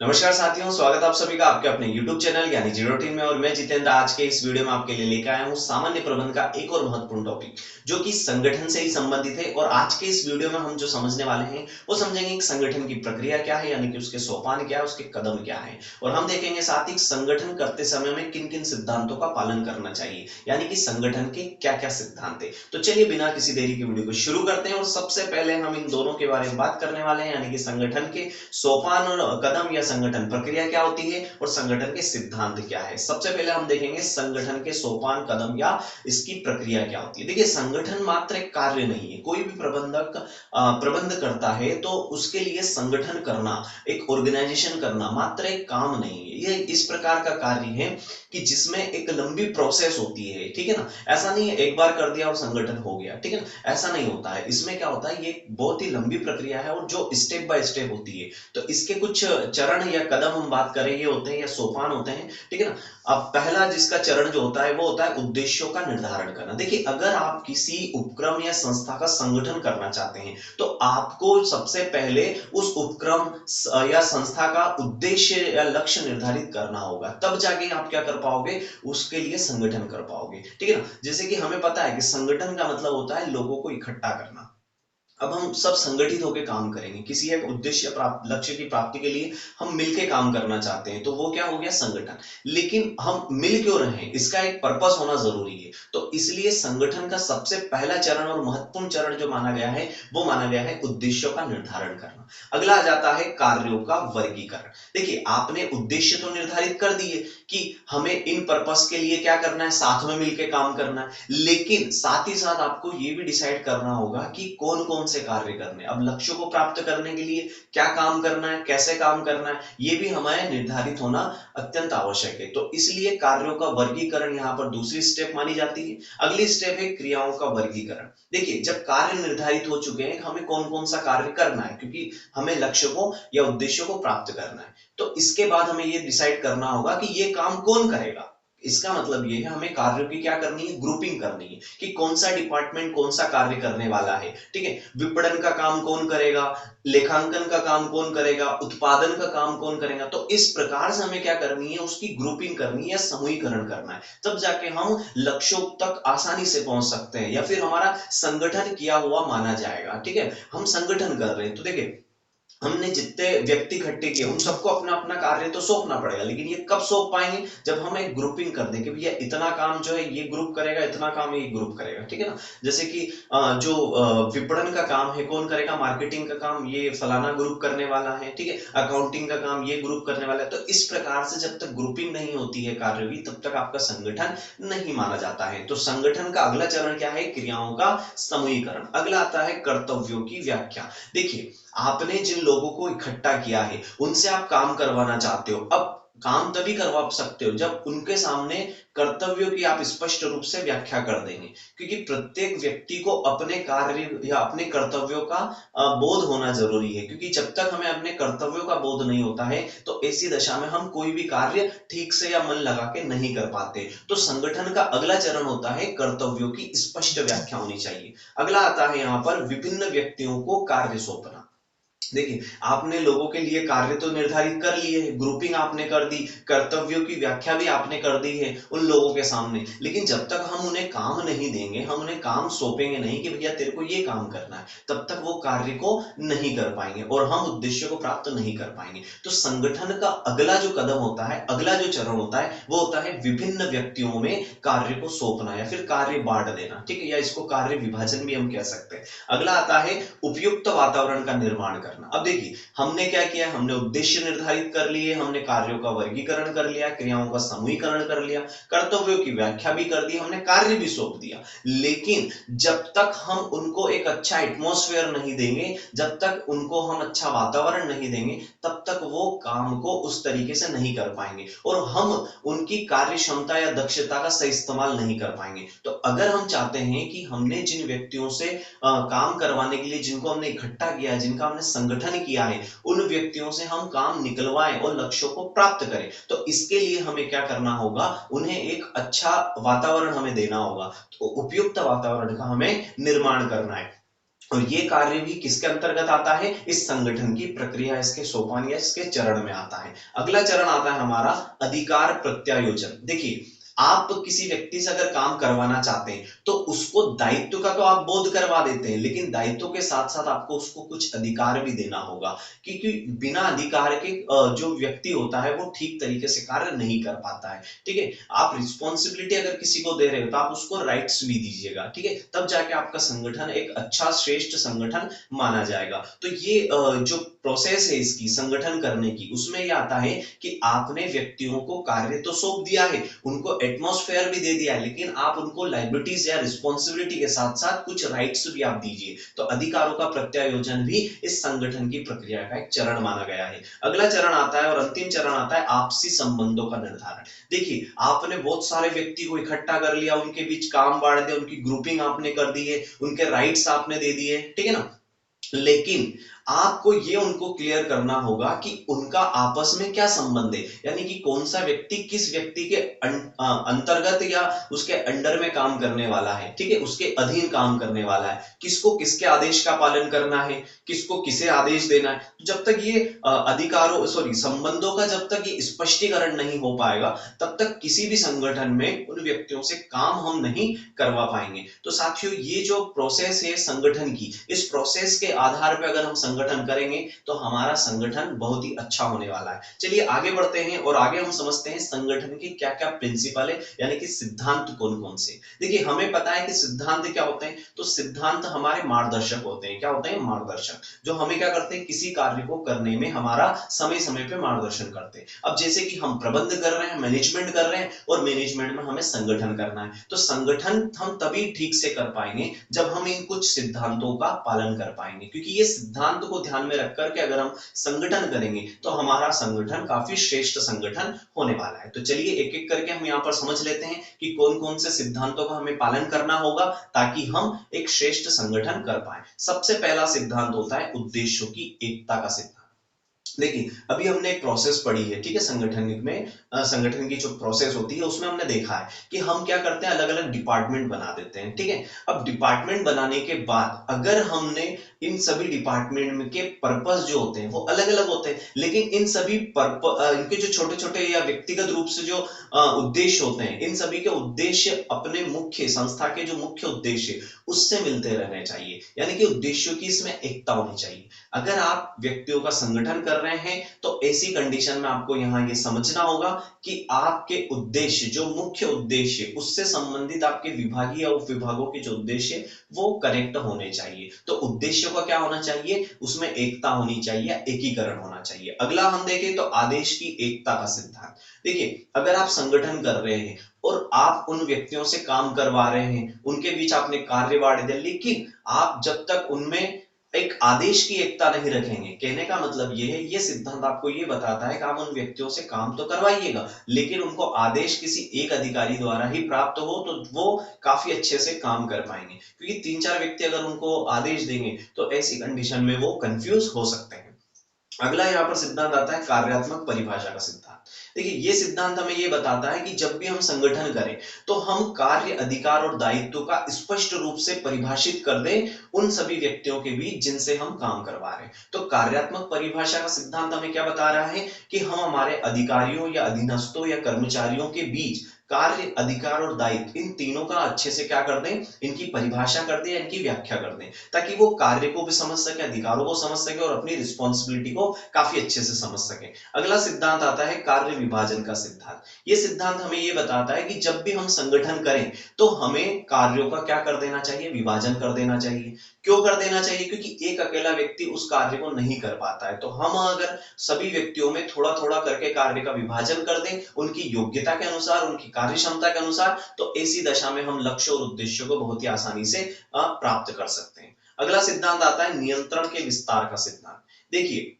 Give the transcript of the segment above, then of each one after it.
नमस्कार साथियों, स्वागत है आप सभी का आपके अपने YouTube चैनल यानी जीरो टीम में। और मैं जितेंद्र आज के इस वीडियो में आपके लिए लेकर आया हूं सामान्य प्रबंधन का एक और महत्वपूर्ण टॉपिक जो कि संगठन से ही संबंधित है। और आज के इस वीडियो में हम जो समझने वाले हैं वो समझेंगे कि संगठन की प्रक्रिया क्या है, यानी कि उसके सोपान क्या है, उसके कदम क्या है। और हम देखेंगे साथ ही संगठन करते समय में किन किन सिद्धांतों का पालन करना चाहिए, यानी कि संगठन के क्या क्या सिद्धांत है। तो चलिए बिना किसी देरी की वीडियो को शुरू करते हैं। और सबसे पहले हम इन दोनों के बारे में बात करने वाले हैं, यानी कि संगठन के सोपान और कदम या संगठन प्रक्रिया क्या होती है और संगठन के सिद्धांत क्या है। सबसे पहले हम देखेंगे संगठन के सोपान कदम या इसकी प्रक्रिया क्या होती है। देखिए, संगठन मात्र एक कार्य नहीं है। कोई भी प्रबंधक प्रबंध करता है तो उसके लिए संगठन करना, एक ऑर्गेनाइजेशन करना मात्र एक काम नहीं है। ये इस प्रकार का कार्य है कि जिसमें एक लंबी प्रोसेस होती है, ठीक है ना। ऐसा नहीं है एक बार कर दिया और संगठन हो गया, ठीक है ना, ऐसा नहीं होता है। इसमें क्या होता है, ये बहुत ही लंबी प्रक्रिया है और जो स्टेप बाय स्टेप होती है। तो इसके कुछ चरण या कदम हम बात करें, ये होते हैं या सोपान होते हैं, ठीक है ना। अब पहला जिसका चरण जो होता है वो होता है उद्देश्यों का निर्धारण करना। देखिए, अगर आप किसी उपक्रम या संस्था का संगठन करना चाहते हैं तो आपको सबसे पहले उस उपक्रम या संस्था का उद्देश्य या लक्ष्य निर्धारित करना होगा, तब जाके आप क्या कर पाओगे, उसके लिए संगठन कर पाओगे, ठीक है ना। जैसे कि हमें पता है कि संगठन का मतलब होता है लोगों को इकट्ठा करना। अब हम सब संगठित होकर काम करेंगे, किसी एक उद्देश्य प्राप्त लक्ष्य की प्राप्ति के लिए हम मिलके काम करना चाहते हैं, तो वो क्या हो गया, संगठन। लेकिन हम मिल क्यों रहे हैं, इसका एक पर्पस होना जरूरी है। तो इसलिए संगठन का सबसे पहला चरण और महत्वपूर्ण चरण जो माना गया है वो माना गया है उद्देश्यों का निर्धारण करना। अगला आ जाता है कार्यों का वर्गीकरण। देखिए, आपने उद्देश्य तो निर्धारित कर दिए कि हमें इन पर्पस के लिए क्या करना है, साथ में मिलकर काम करना है। लेकिन साथ ही साथ आपको ये भी डिसाइड करना होगा कि कौन कौन से कार्य करने हैं। अब लक्ष्यों को प्राप्त करने के लिए क्या काम करना है, कैसे काम करना है, ये भी हमें निर्धारित होना अत्यंत आवश्यक है। तो इसलिए कार्यों का वर्गीकरण यहाँ पर दूसरी स्टेप मानी जाती है। अगली स्टेप है क्रियाओं का वर्गीकरण। देखिए, जब कार्य निर्धारित हो चुके हैं हमें कौन कौन सा कार्य करना है, क्योंकि हमें लक्ष्य को या उद्देश्यों को प्राप्त करना है, तो इसके बाद हमें ये डिसाइड करना होगा कि ये काम कौन करेगा। इसका मतलब ये है हमें कार्यों की क्या करनी है, ग्रुपिंग करनी है कि कौन सा डिपार्टमेंट कौन सा कार्य करने वाला है, ठीक है। विपणन का काम कौन करेगा, लेखांकन का काम कौन करेगा, उत्पादन का काम कौन करेगा। तो इस प्रकार से हमें क्या करनी है, उसकी ग्रुपिंग करनी है, समूहीकरण करना है, तब जाके हम लक्ष्यों तक आसानी से पहुंच सकते हैं या फिर हमारा संगठन किया हुआ माना जाएगा, ठीक है। हम संगठन कर रहे हैं तो देखिए, हमने जितने व्यक्ति इकट्ठे किए उन सबको अपना अपना कार्य तो सौंपना पड़ेगा, लेकिन ये कब सौंप पाएंगे, जब हम एक ग्रुपिंग कर दें कि भैया इतना काम जो है ये ग्रुप करेगा, इतना काम ये ग्रुप करेगा, ठीक है ना। जैसे कि जो विपणन का काम है कौन करेगा, मार्केटिंग का काम ये फलाना ग्रुप करने वाला है, ठीक है। अकाउंटिंग का काम ये ग्रुप करने वाला है। तो इस प्रकार से जब तक ग्रुपिंग नहीं होती है कार्यों की, तब तक आपका संगठन नहीं माना जाता है। तो संगठन का अगला चरण क्या है, क्रियाओं का समूहीकरण। अगला आता है कर्तव्यों की व्याख्या। देखिए, आपने जिन लोगों को इकट्ठा किया है उनसे आप काम करवाना चाहते हो। अब काम तभी करवा सकते हो जब उनके सामने कर्तव्यों की आप स्पष्ट रूप से व्याख्या कर देंगे, क्योंकि प्रत्येक व्यक्ति को अपने कार्य या अपने कर्तव्यों का बोध होना जरूरी है। क्योंकि जब तक हमें अपने कर्तव्यों का बोध नहीं होता है तो ऐसी दशा में हम कोई भी कार्य ठीक से या मन लगा के नहीं कर पाते। तो संगठन का अगला चरण होता है कर्तव्यों की स्पष्ट व्याख्या होनी चाहिए। अगला आता है यहाँ पर विभिन्न व्यक्तियों को कार्य सौंपना। देखिए, आपने लोगों के लिए कार्य तो निर्धारित कर लिए है, ग्रुपिंग आपने कर दी, कर्तव्यों की व्याख्या भी आपने कर दी है उन लोगों के सामने, लेकिन जब तक हम उन्हें काम नहीं देंगे, हम उन्हें काम सौंपेंगे नहीं कि भैया तेरे को ये काम करना है, तब तक वो कार्य को नहीं कर पाएंगे और हम उद्देश्य को प्राप्त नहीं कर पाएंगे। तो संगठन का अगला जो कदम होता है, अगला जो चरण होता है वो होता है विभिन्न व्यक्तियों में कार्य को सौंपना या फिर कार्य बांट देना, ठीक है, या इसको कार्य विभाजन भी हम कह सकते हैं। अगला आता है उपयुक्त वातावरण का निर्माण करना। अब देखिए, हमने क्या किया, हमने उद्देश्य निर्धारित कर लिए, हमने कार्यों का वर्गीकरण कर लिया, क्रियाओं का समूहीकरण कर लिया, कर्तव्यों की व्याख्या भी कर दी, हमने कार्य भी सौंप दिया। लेकिन जब तक हम उनको एक अच्छा एटमॉस्फेयर नहीं देंगे, जब तक उनको हम अच्छा वातावरण नहीं देंगे, तब तक वो काम को उस तरीके से नहीं कर पाएंगे और हम उनकी कार्य क्षमता या दक्षता का सही इस्तेमाल नहीं कर पाएंगे। तो अगर हम चाहते हैं कि हमने जिन व्यक्तियों से काम करवाने के लिए जिनको हमने इकट्ठा किया है, जिनका हमने संगठन किया है, उन व्यक्तियों से हम काम निकलवाएं और लक्ष्यों को प्राप्त करें, तो इसके लिए हमें क्या करना होगा, उन्हें एक अच्छा वातावरण हमें देना होगा। तो उपयुक्त वातावरण का हमें निर्माण करना है। और ये कार्य भी किसके अंतर्गत आता है, इस संगठन की प्रक्रिया, इसके सोपान या इसके चरण में आता है। अगला चरण आता है हमारा अधिकार प्रत्यायोजन। देखिए, आप किसी व्यक्ति से अगर काम करवाना चाहते हैं तो उसको दायित्व का तो आप बोध करवा देते हैं, लेकिन दायित्व के साथ साथ आपको उसको कुछ अधिकार भी देना होगा, क्योंकि बिना अधिकार के जो व्यक्ति होता है वो ठीक तरीके से कार्य नहीं कर पाता है। ठीक है, आप रिस्पॉन्सिबिलिटी अगर किसी को दे रहे हो तो आप उसको राइट्स भी दीजिएगा। ठीक है, तब जाके आपका संगठन एक अच्छा श्रेष्ठ संगठन माना जाएगा। तो ये जो प्रोसेस है इसकी संगठन करने की, उसमें ये आता है कि आपने व्यक्तियों को कार्य तो सौंप दिया है, उनको एटमॉस्फेयर भी दे दिया है, लेकिन आप उनको लाइबिलिटीज या रिस्पॉन्सिबिलिटी के साथ साथ कुछ राइट्स भी आप दीजिए। तो अधिकारों का प्रत्यायोजन भी इस संगठन की प्रक्रिया का एक चरण माना गया है। अगला चरण आता है और अंतिम चरण आता है आपसी संबंधों का निर्धारण। देखिए, आपने बहुत सारे व्यक्ति को इकट्ठा कर लिया, उनके बीच काम बांट दिया, उनकी ग्रुपिंग आपने कर दी है, उनके राइट्स आपने दे दिए, ठीक है ना, लेकिन आपको ये उनको क्लियर करना होगा कि उनका आपस में क्या संबंध है, यानी कि कौन सा व्यक्ति किस व्यक्ति के अंतर्गत या उसके अंडर में काम करने वाला है, ठीक है, उसके अधीन काम करने वाला है, किसको किसके आदेश का पालन करना है, किसको किसे आदेश देना है। तो जब तक ये अधिकारों संबंधों का जब तक ये स्पष्टीकरण नहीं हो पाएगा, तब तक किसी भी संगठन में उन व्यक्तियों से काम हम नहीं करवा पाएंगे। तो साथियों, ये जो प्रोसेस है संगठन की, इस प्रोसेस के आधार पर अगर हम संगठन करेंगे तो हमारा संगठन बहुत ही अच्छा होने वाला है। चलिए आगे बढ़ते हैं और आगे हम समझते हैं संगठन के क्या क्या प्रिंसिपल है, यानी कि सिद्धांत कौन कौन से। देखिए, हमें पता है कि सिद्धांत क्या होते हैं, तो सिद्धांत हमारे मार्गदर्शक होते हैं। क्या होते हैं? मार्गदर्शक, जो हमें क्या करते हैं, किसी कार्य को करने में हमारा समय समय पे मार्गदर्शन करते हैं। अब जैसे कि हम प्रबंध कर रहे हैं, मैनेजमेंट कर रहे हैं, और मैनेजमेंट में हमें संगठन करना है, तो संगठन हम तभी ठीक से कर पाएंगे जब हम इन कुछ सिद्धांतों का पालन कर पाएंगे, क्योंकि ये सिद्धांत को ध्यान में रख करके अगर हम संगठन करेंगे तो हमारा संगठन काफी श्रेष्ठ संगठन होने वाला है। तो चलिए एक एक करके हम यहाँ पर समझ लेते हैं कि कौन कौन से सिद्धांतों का हमें पालन करना होगा ताकि हम एक श्रेष्ठ संगठन कर पाए। सबसे पहला सिद्धांत होता है उद्देश्यों की एकता का सिद्धांत। देखिए, अभी हमने एक प्रोसेस पढ़ी है, ठीक है, संगठन में संगठन की जो प्रोसेस होती है उसमें हमने देखा है कि हम क्या करते हैं, अलग अलग डिपार्टमेंट बना देते हैं। ठीक है, अब डिपार्टमेंट बनाने के बाद अगर हमने इन सभी डिपार्टमेंट के पर्पस जो होते हैं वो अलग अलग होते हैं, लेकिन इन सभी इनके जो छोटे छोटे या व्यक्तिगत रूप से जो उद्देश्य होते हैं, इन सभी के उद्देश्य अपने मुख्य संस्था के जो मुख्य उद्देश्य उससे मिलते रहने चाहिए, यानी कि उद्देश्यों की इसमें एकता होनी चाहिए। अगर आप व्यक्तियों का संगठन कर रहे हैं तो ऐसी कंडीशन में आपको यहां ये समझना होगा कि आपके उद्देश्य, जो मुख्य उद्देश्य, उससे संबंधित आपके विभागीय या उप विभागों के जो उद्देश्य वो करेक्ट होने चाहिए। तो उद्देश्यों का क्या होना चाहिए, उसमें एकता होनी चाहिए, एकीकरण होना चाहिए। अगला हम देखें तो आदेश की एकता का सिद्धांत। देखिए, अगर आप संगठन कर रहे हैं और आप उन व्यक्तियों से काम करवा रहे हैं, उनके बीच आपने कार्य बांट दिया, लेकिन आप जब तक उनमें एक आदेश की एकता नहीं रखेंगे, कहने का मतलब ये है, ये सिद्धांत आपको ये बताता है कि आप उन व्यक्तियों से काम तो करवाइएगा, लेकिन उनको आदेश किसी एक अधिकारी द्वारा ही प्राप्त हो तो वो काफी अच्छे से काम कर पाएंगे, क्योंकि तीन चार व्यक्ति अगर उनको आदेश देंगे तो ऐसी कंडीशन में वो कंफ्यूज हो सकते हैं। अगला यहाँ पर सिद्धांत आता है कार्यात्मक परिभाषा का सिद्धांत। देखिए, ये सिद्धांत हमें ये बताता है कि जब भी हम संगठन करें तो हम कार्य, अधिकार और दायित्व का स्पष्ट रूप से परिभाषित कर दें उन सभी व्यक्तियों के बीच जिनसे हम काम करवा रहे हैं। तो कार्यात्मक परिभाषा का सिद्धांत हमें क्या बता रहा है कि हम हमारे अधिकारियों या अधीनस्थों या कर्मचारियों के बीच कार्य, अधिकार और दायित्व, इन तीनों का अच्छे से क्या कर दें, इनकी परिभाषा कर दें, इनकी व्याख्या कर दें, ताकि वो कार्य को भी समझ सके, अधिकारों को समझ सके और अपनी रिस्पॉन्सिबिलिटी को काफी अच्छे से समझ सके। अगला सिद्धांत आता है कार्य विभाजन का सिद्धांत। ये सिद्धांत हमें ये बताता है कि जब भी हम संगठन करें तो हमें कार्यों का क्या कर देना चाहिए, विभाजन कर देना चाहिए। क्यों कर देना चाहिए? क्योंकि एक अकेला व्यक्ति उस कार्य को नहीं कर पाता है, तो हम अगर सभी व्यक्तियों में थोड़ा थोड़ा करके कार्य का विभाजन कर दें उनकी योग्यता के अनुसार, उनकी कार्य क्षमता के अनुसार, तो ऐसी दशा में हम लक्ष्य और उद्देश्यों को बहुत ही आसानी से प्राप्त कर सकते हैं। अगला सिद्धांत आता है नियंत्रण के विस्तार का सिद्धांत। देखिए,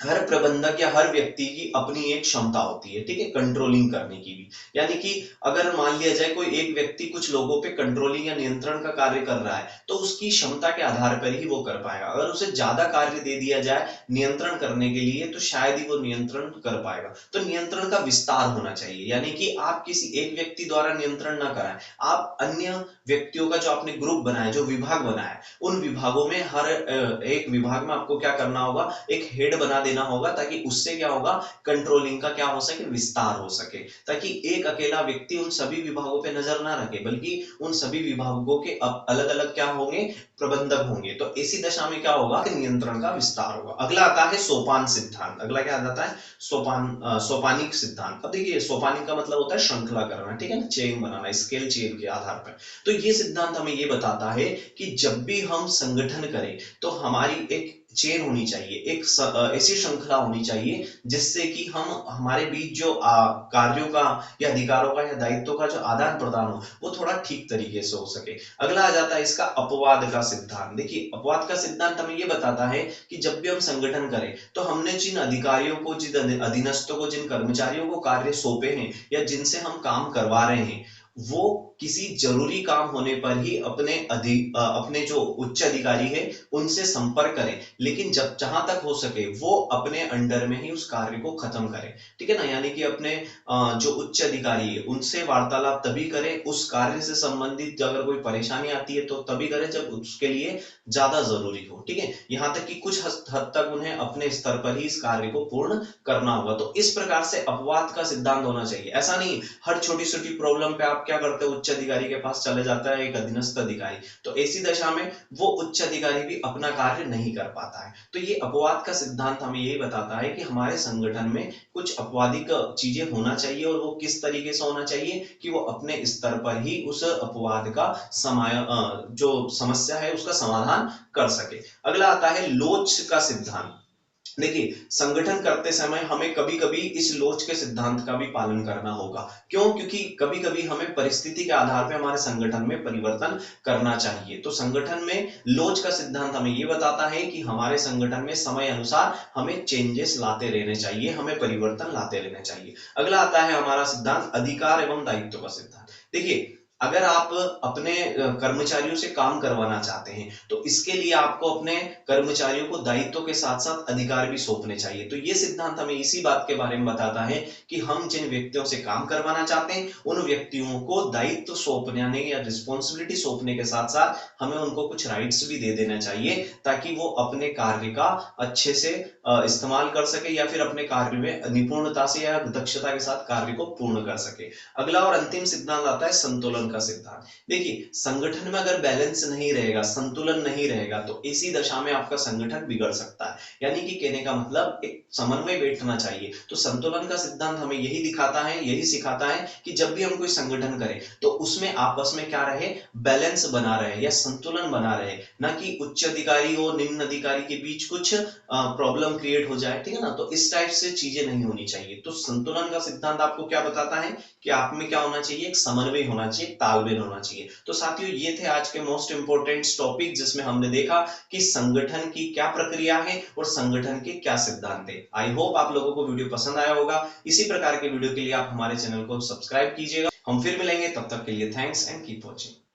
हर प्रबंधक या हर व्यक्ति की अपनी एक क्षमता होती है, ठीक है, कंट्रोलिंग करने की भी। यानी कि अगर मान लिया जाए कोई एक व्यक्ति कुछ लोगों पे कंट्रोलिंग या नियंत्रण का कार्य कर रहा है, तो उसकी क्षमता के आधार पर ही वो कर पाएगा। अगर उसे ज्यादा कार्य दे दिया जाए नियंत्रण करने के लिए, तो शायद ही वो नियंत्रण कर पाएगा। तो नियंत्रण का विस्तार होना चाहिए, यानी कि आप किसी एक व्यक्ति द्वारा नियंत्रण ना कराएं, आप अन्य व्यक्तियों का जो आपने ग्रुप बनाया, जो विभाग बनाया, उन विभागों में हर एक विभाग में आपको क्या करना होगा, एक हेड बना देना होगा, ताकि उससे क्या होगा, कंट्रोलिंग का क्या हो सके, विस्तार हो सके, ताकि एक अकेला व्यक्ति उन सभी विभागों पे नजर ना रखे, बल्कि उन सभी विभागों के अलग अलग क्या होंगे, प्रबंधक होंगे। तो ऐसी दशा में क्या होगा कि नियंत्रण का विस्तार होगा। अगला आता है सोपान सिद्धांत। अगला क्या आता है, सोपानिक सिद्धांत। अब देखिए, सोपानिक का मतलब होता है श्रृंखला करना, ठीक है ना, चेन बनाना, स्केल चेन के आधार पर। तो ये सिद्धांत हमें ये बताता है कि जब भी हम संगठन करें, तो हमारी एक चेन होनी चाहिए, एक ऐसी श्रृंखला होनी चाहिए जिससे कि हम हमारे बीच जो कार्यों का या अधिकारों का या दायित्वों का जो आदान प्रदान हो, वो थोड़ा ठीक तरीके से हो सके। अगला आ जाता है इसका अपवाद का सिद्धांत। देखिए, अपवाद का सिद्धांत हमें ये बताता है कि जब भी हम संगठन करें, तो हमने जिन अधिकारियों को, जिन अधीनस्थों को, जिन कर्मचारियों को कार्य सौंपे हैं या जिनसे हम काम करवा रहे हैं, वो किसी जरूरी काम होने पर ही अपने जो उच्च अधिकारी है उनसे संपर्क करें, लेकिन जब जहां तक हो सके वो अपने अंडर में ही उस कार्य को खत्म करें, ठीक है ना। यानी कि अपने जो उच्च अधिकारी है उनसे वार्तालाप तभी करें, उस कार्य से संबंधित अगर कोई परेशानी आती है तो तभी करें जब उसके लिए ज्यादा जरूरी हो, ठीक है। यहाँ तक कि कुछ हद तक उन्हें अपने स्तर पर ही इस कार्य को पूर्ण करना होगा। तो इस प्रकार से अपवाद का सिद्धांत होना चाहिए। ऐसा नहीं हर छोटी छोटी प्रॉब्लम पे आप क्या करते हो, उच्च अधिकारी के पास चले जाता है एक अधीनस्थ अधिकारी, तो ऐसी दशा में वो उच्च अधिकारी भी अपना कार्य नहीं कर पाता है। तो ये अपवाद का सिद्धांत हमें यही बताता है कि हमारे संगठन में कुछ अपवादिक चीजें होना चाहिए, और वो किस तरीके से होना चाहिए कि वो अपने स्तर पर ही उस अपवाद का जो समस्या है उसका समाधान कर सके। अगला आता है लोच का सिद्धांत। देखिए, संगठन करते समय हमें कभी कभी इस लोच के सिद्धांत का भी पालन करना होगा। क्यों? क्योंकि कभी कभी हमें परिस्थिति के आधार पर हमारे संगठन में परिवर्तन करना चाहिए। तो संगठन में लोच का सिद्धांत हमें ये बताता है कि हमारे संगठन में समय अनुसार हमें चेंजेस लाते रहने चाहिए, हमें परिवर्तन लाते रहने चाहिए। अगला आता है हमारा सिद्धांत अधिकार एवं दायित्व का सिद्धांत। देखिए, अगर आप अपने कर्मचारियों से काम करवाना चाहते हैं, तो इसके लिए आपको अपने कर्मचारियों को दायित्व के साथ साथ अधिकार भी सौंपने चाहिए। तो ये सिद्धांत हमें इसी बात के बारे में बताता है कि हम जिन व्यक्तियों से काम करवाना चाहते हैं, उन व्यक्तियों को दायित्व सौंपने या रिस्पॉन्सिबिलिटी सौंपने के साथ साथ हमें उनको कुछ राइट्स भी दे देना चाहिए, ताकि वो अपने कार्य का अच्छे से इस्तेमाल कर सके, या फिर अपने कार्य में निपुणता से या दक्षता के साथ कार्य को पूर्ण कर सके। अगला और अंतिम सिद्धांत आता है संतुलन का सिद्धांत। देखिए, संगठन में अगर बैलेंस नहीं रहेगा, संतुलन नहीं रहेगा, तो इसी दशा में आपका संगठन बिगड़ सकता है। यानी कि कहने का मतलब एक समन्वय बैठना चाहिए। तो संतुलन का सिद्धांत हमें यही दिखाता है, यही सिखाता है कि जब भी हम कोई संगठन करें, तो उसमें आपस में क्या रहे, बैलेंस बना रहे या संतुलन बना रहे, ना कि उच्च अधिकारी और निम्न अधिकारी के बीच कुछ प्रॉब्लम क्रिएट हो जाए, ठीक है ना। तो इस टाइप से चीजें नहीं होनी चाहिए। तो संतुलन का सिद्धांत आपको क्या बताता है कि आप में क्या होना चाहिए, एक समन्वय होना चाहिए, तालमेल होना चाहिए। तो साथियों, ये थे आज के मोस्ट इंपोर्टेंट टॉपिक, जिसमें हमने देखा कि संगठन की क्या प्रक्रिया है और संगठन के क्या सिद्धांत है। आई होप आप लोगों को वीडियो पसंद आया होगा। इसी प्रकार के वीडियो के लिए आप हमारे चैनल को सब्सक्राइब कीजिएगा। हम फिर मिलेंगे, तब तक के लिए थैंक्स एंड कीप वॉचिंग।